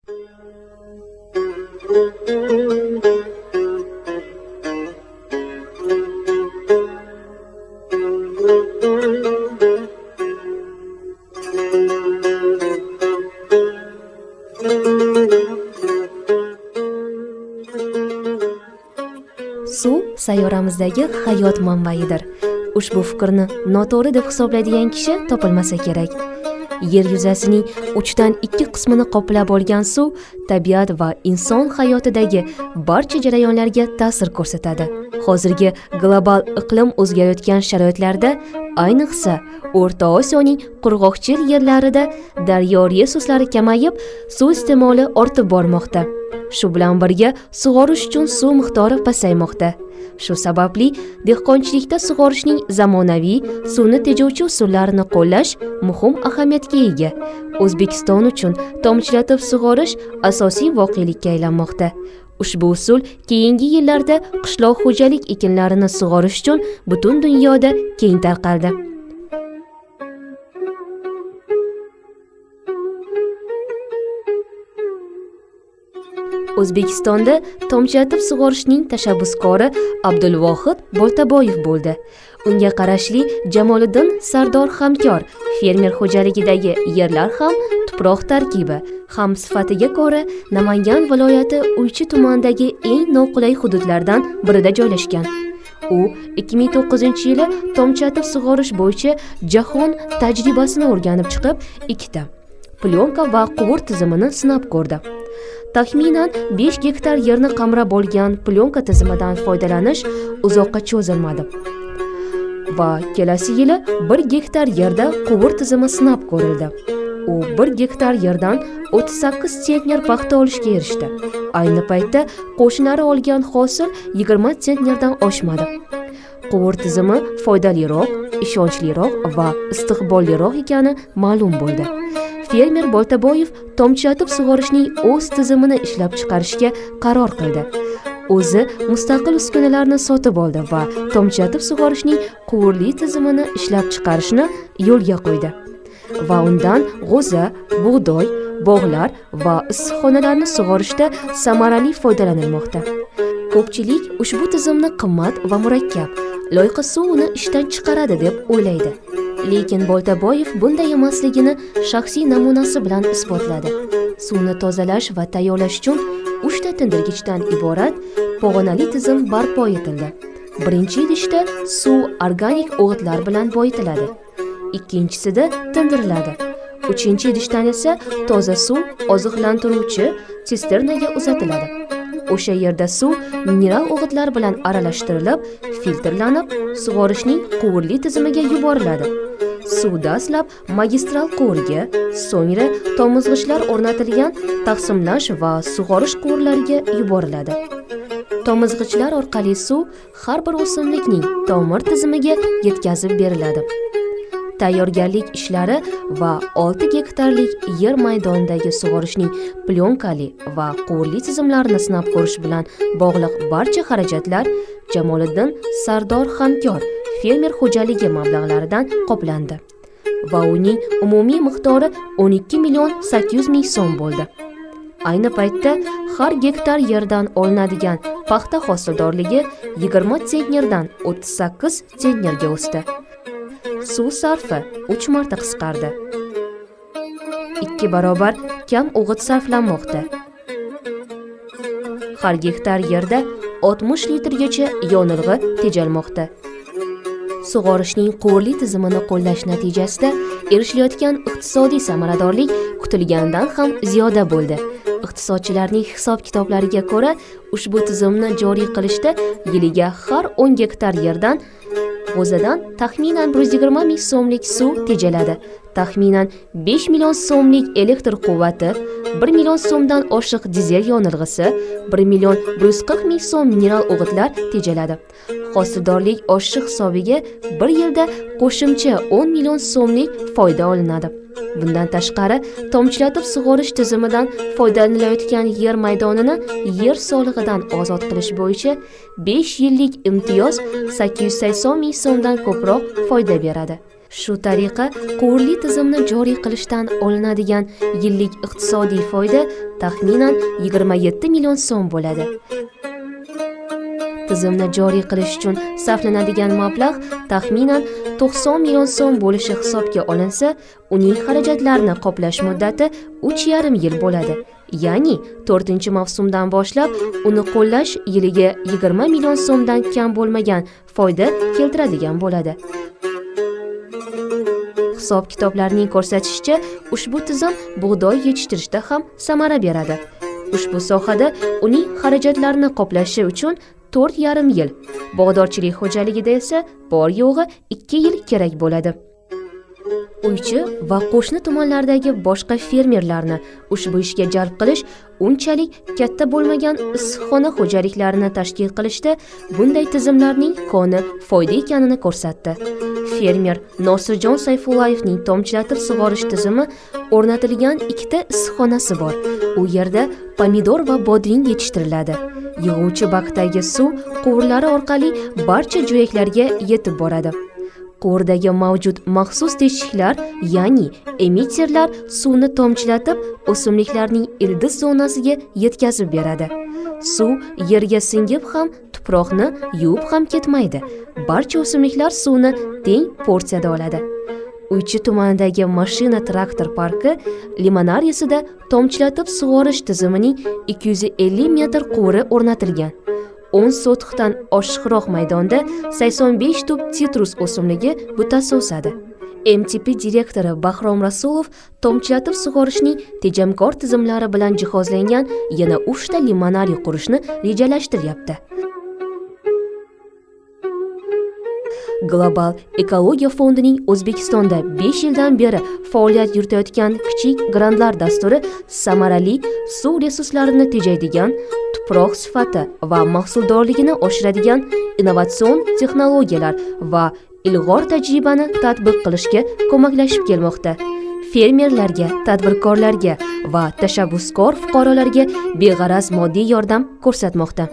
Suv sayyoramizdagi hayot manbaidir. Ushbu fikrni noto'g'ri deb hisoblaydigan kishi topilmasa kerak. Yer yuzasining 2/3 qismini qoplab olgan suv tabiat va inson hayotidagi barcha jarayonlarga ta'sir ko'rsatadi. Hozirgi global iqlim o'zgarayotgan sharoitlarda, ayniqsa O'rta Osiyoning qurg'oqchil yerlarida daryo resurslari kamayib, suv iste'moli ortib bormoqda. Shu bilan birga sug'orish uchun suv miqdori pasaymoqda. Shu sababli dehqonchilikda sug'orishning zamonaviy, suvni tejovchi usullarini qo'llash muhim ahamiyatga ega. O'zbekiston uchun tomchilatib sug'orish asosiy voqelikka aylanmoqda. Ushbu usul keyingi yillarda qishloq xo'jalik ekinlarini sug'orish uchun butun dunyoda keng tarqaldi. O'zbekistonda tomchilatib sug'orishning tashabbuskori Abdulvohid Boltaboyev bo'ldi. Unga qarashli Jamoliddin Sardor Hamkor fermer xo'jaligidagi yerlar ham tuproq tarkibi ham sifatiga ko'ra Namangan viloyati Uychi tumanidagi eng noqulay hududlardan birida joylashgan. U 2009-yili tomchilatib sug'orish bo'yicha jahon tajribasini o'rganib chiqib, 2 plyonka va quvur tizimini sinab ko'rdi. Taxminan 5 gektar yerni qamrab olgan plyonka tizimidan foydalanish uzoqqa cho'zilmadi. Va kelasi yili 1 gektar yerda quvur tizimi sinab ko'rildi. U 1 gektar yerdan 38 sentner paxta olishga erishdi. Ayni paytda qo'shnilari olgan hosil 20 sentnerdan oshmadi. Quvur tizimi foydaliroq, ishonchliroq va istiqbolliroq ekani ma'lum bo'ldi. Fermer Boltaboyev tomchilatib sug'orishning o'z tizimini ishlab chiqarishga qaror qildi. O'zi mustaqil uskunalarni sotib oldi va tomchilatib sug'orishning quvurli tizimini ishlab chiqarishni yo'lga qo'ydi. Va undan g'o'za, bug'doy, bog'lar va issiqxonalarni sug'orishda samarali foydalanilmoqda. Ko'pchilik ushbu tizimni qimmat va murakkab, loyqa suv uni ishdan chiqaradi deb o'ylaydi. Lekin Boltaboyev bunday emasligini shaxsiy namunasi bilan isbotladi. Suvni tozalash va tayyorlash uchun 3 ta tindirgichdan iborat pog'onali tizim barpo etildi. Birinchi idishda suv organik o'g'itlar bilan boyitiladi. Ikkinchisida tindiriladi. Uchinchi idishdan esa toza suv oziqlantiruvchi sisternaga uzatiladi. O'sha yerda suv mineral o'g'itlar bilan aralashtirilib, filtrlanib, sug'orishning quvurli tizimiga yuboriladi. Suv dastlab magistral quvurga, so'ngra tomizg'ichlar o'rnatilgan taqsimlash va sug'orish quvurlariga yuboriladi. Tomizg'ichlar orqali suv har bir o'simlikning tomir tizimiga yetkazib beriladi. Tayyorgarlik ishlari va 6 gektarlik yer maydonidagi sug'orishning plyonkali va quvurli tizimlarini sinab ko'rish bilan bog'liq barcha xarajatlar Jamoliddin Sardor Hamkor fermer xo'jaligi mablag'laridan qoplandi va uning umumiy miqdori 12 million 800 ming so'm bo'ldi. Ayni paytda har gektar yerdan olinadigan paxta hosildorligi 20 sentnerdan 38 sentnerga o'sdi. Suv sarfi 3 marta qisqardi. 2 barobar kam o'g'it sarflanmoqda. Har gektar yerda 60 litrgacha yonilg'i tejalmoqda. Sug'orishning quvurli tizimini qo'llash natijasida erishilayotgan iqtisodiy samaradorlik kutilgandan ham ziyoda bo'ldi. Iqtisodchilarning hisob-kitoblariga ko'ra, ushbu tizimni joriy qilishda yiliga har 10 gektar yerdan g'o'zadan taxminan 120 ming so'mlik suv tejaladi. Taxminan 5 million so'mlik elektr quvvati, 1 million so'mdan oshiq dizel yonilg'isi, 1 million 140 ming so'm mineral o'g'itlar tejaladi. Hosildorlik oshishi hisobiga bir yilda qo'shimcha 10 million so'mlik foyda olinadi. Bundan tashqari, tomchilatib sug'orish tizimidan foydalanilayotgan yer maydonini yer solig'idan ozod qilish bo'yicha 5 yillik imtiyoz 880 ming so'mdan ko'proq foyda beradi. Shu tariqa quvurli tizimni joriy qilishdan olinadigan yillik iqtisodiy foyda taxminan 27 million so'm bo'ladi. Tizimni joriy qilish uchun sarflanadigan mablag' taxminan 90 million so'm bo'lishi hisobga olinsa, uning xarajatlarini qoplash muddati 3,5 yil bo'ladi. Ya'ni 4-mavsumdan boshlab uni qo'llash yiliga 20 million so'mdan kam bo'lmagan foyda keltiradigan bo'ladi. Hisob-kitoblarning ko'rsatishicha, ushbu tizim bug'doy yetishtirishda ham samara beradi. Ushbu sohada uning xarajatlarini qoplashi uchun 4,5 yil, bog'dorchilik xo'jaligida esa bor yo'g'i 2 yil kerak bo'ladi. Uychi va qo'shni tumanlardagi boshqa fermerlarni ushbu ishga jalb qilish unchalik katta bo'lmagan issiqxona xo'jaliklarini tashkil qilishda bunday tizimlarning koni foyda ekanini ko'rsatdi. Fermer Nosirjon Sayfullayevning tomchilatib sug'orish tizimi o'rnatilgan 2 ta issiqxonasi bor. U yerda pomidor va bodring yetishtiriladi. Yig'uvchi bakdagi suv quvurlari orqali barcha jo'yaklarga yetib boradi. Quvurdagi mavjud maxsus teshiklar, ya'ni emitterlar suvni tomchilatib o'simliklarning ildiz zonasiga yetkazib beradi. Suv yerga singib ham, tuproqni yuvib ham ketmaydi. Barcha o'simliklar suvni teng porsiyada oladi. Uychi tumanidagi mashina traktor parki limonariyasida tomchilatib sug'orish tizimining 250 metr quvuri o'rnatilgan. 10 sotixdan oshiqroq maydonda 85 tup sitrus o'simligi butasi o'sadi. MTP direktori Bahrom Rasulov tomchilatib sug'orishning tejamkor tizimlari bilan jihozlangan yana 3 ta limonariy qurishni rejalashtiryapti. Global ekologiya fondining O'zbekistonda 5 yildan beri faoliyat yuritayotgan kichik grantlar dasturi samarali suv resurslarini tejaydigan, tuproq sifati va mahsuldorligini oshiradigan innovatsion texnologiyalar va ilg'or tajribani tatbiq qilishga ko'maklashib kelmoqda. Fermerlarga, tadbirkorlarga va tashabbuskor fuqarolarga beg'araz moddiy yordam ko'rsatmoqda.